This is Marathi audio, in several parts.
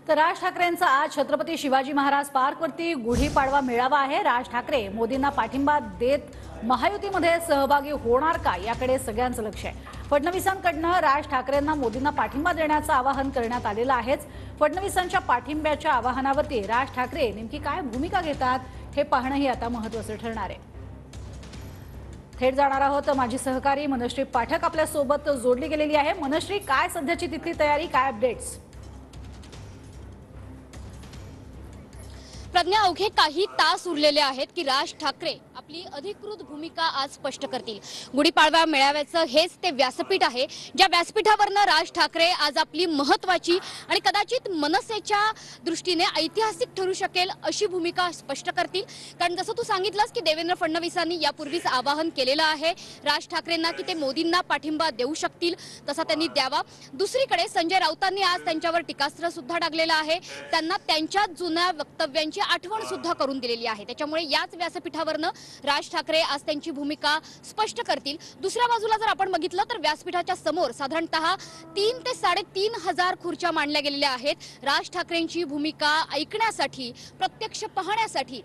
तर राज ठाकरेंचा आज छत्रपती शिवाजी महाराज पार्कवरती गुढीपाडवा मेळावा आहे। राज ठाकरे मोदींना पाठिंबा देत महायुतीमध्ये सहभागी होणार का याकडे सगळ्यांचं लक्ष आहे। फडणवीसांकडून राज ठाकरेंना मोदींना पाठिंबा देण्याचं आवाहन करण्यात आलेलं आहे। फडणवीसांच्या पाठिंब्याच्या आवाहनावरती राज ठाकरे नेमकी काय भूमिका घेतात हे पाहणंही आता महत्त्वाचं ठरणार आहे। थेट जाणार आहोत माजी सहकारी मनश्री पाठक आपल्या सोबत जोडली गेलेली आहे। मनश्री, काय सध्याची तिथली तयारी, काय अपडेट्स? प्रज्ञा, अवघे काही तास उरलेले आहेत की राज ठाकरे आपली अधिकृत भूमिका आज स्पष्ट करतील। गुढीपाडवा मेळाव्याचं हेच ते व्यासपीठ आहे, ज्या व्यासपीठावरनं राज ठाकरे आज आपली महत्त्वाची आणि कदाचित मनसेच्या दृष्टीने ऐतिहासिक ठरू शकेल अशी भूमिका स्पष्ट करतील। कारण जसं तू सांगितलंस की देवेंद्र फडणवीसांनी यापूर्वीच आवाहन केलेलं आहे राज ठाकरेंना की ते मोदींना पाठिंबा देऊ शकतील, तसा त्यांनी द्यावा। दुसरीकडे संजय राऊतांनी आज त्यांच्यावर टीकास्त्र सुद्धा टाकलेलं आहे, त्यांना त्यांच्या जुन्या वक्तव्यांची आठवण सुद्धा करून दिलेली आहे। त्याच्यामुळे याच व्यासपीठावरनं राज ठाकरे आज त्यांची भूमिका स्पष्ट करतील। दुसऱ्या बाजूला जर आपण बघितलं तर व्यासपीठाच्या समोर साधारणतः 3 ते 3.5 हजार खुर्च्या मांडल्या गेलेल्या आहेत। राज ठाकरेंची भूमिका ऐकण्यासाठी, प्रत्यक्ष पाहण्यासाठी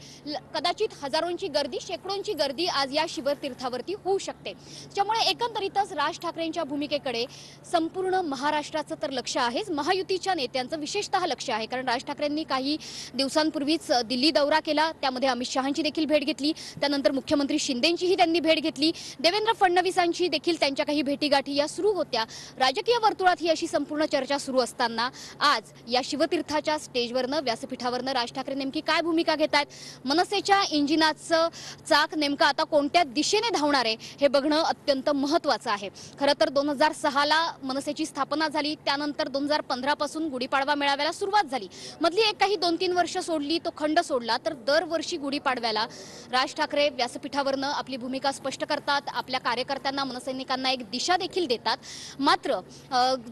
कदाचित हजारोंची गर्दी, शेकडोंची गर्दी आज या शिवतीर्थावरती होऊ शकते। त्यामुळे एकंदरीतच राज ठाकरेंच्या भूमिकेकडे संपूर्ण महाराष्ट्राचं तर लक्ष आहेच, महायुतीच्या नेत्यांचं विशेषतः लक्ष आहे। कारण राज ठाकरेंनी काही दिवसांपूर्वीच दिल्ली दौरा केला, त्यामध्ये अमित शहांची देखील भेट घेतली, त्यानंतर मुख्यमंत्री शिंदेंचीही त्यांनी भेट घेतली, देवेंद्र फडणवीसांची देखील त्यांच्या काही भेटीगाठी या सुरू होत्या। राजकीय वर्तुळात ही अशी संपूर्ण चर्चा सुरू असताना आज या शिवतीर्थाच्या स्टेजवरनं, व्यासपीठावरनं राज ठाकरे नेमकी काय भूमिका घेत आहेत, मनसेच्या इंजिनाचं चाक नेमकं आता कोणत्या दिशेने धावणार आहे हे बघणं अत्यंत महत्त्वाचं आहे। खरं तर 2006ला मनसेची स्थापना झाली, त्यानंतर 2015 पासून गुढीपाडवा मेळाव्याला सुरुवात झाली। मधली एक काही 2-3 वर्ष सोडली, तो खंड सोडला, तर दरवर्षी गुढीपाडव्याला राज ठाकरे व्यासपीठावरनं आपली भूमिका स्पष्ट करतात, आपल्या कार्यकर्त्यांना, मनसैनिकांना एक दिशा देखील देतात। मात्र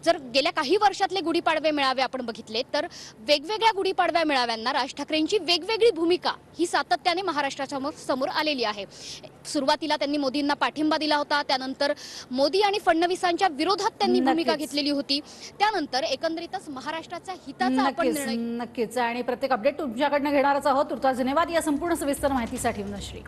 जर गेल्या काही वर्षातले गुढीपाडवे मेळावे आपण बघितले तर वेगवेगळ्या गुढीपाडव्या मेळाव्यांना राज ठाकरेंची वेगवेगळी भूमिका ही सातत्याने महाराष्ट्राच्या समोर आलेली आहे। सुरुवातीला त्यांनी मोदींना पाठिंबा दिला होता, त्यानंतर मोदी आणि फडणवीसांच्या विरोधात त्यांनी भूमिका घेतलेली होती, त्यानंतर एकंदरीतच महाराष्ट्राच्या हिताचा आपण निर्णय नक्कीच आणि प्रत्येक अपडेट तुमच्याकडनं घेणारच आहोत। तुर्तास धन्यवाद या संपूर्ण सविस्तर माहितीसाठी मनश्री।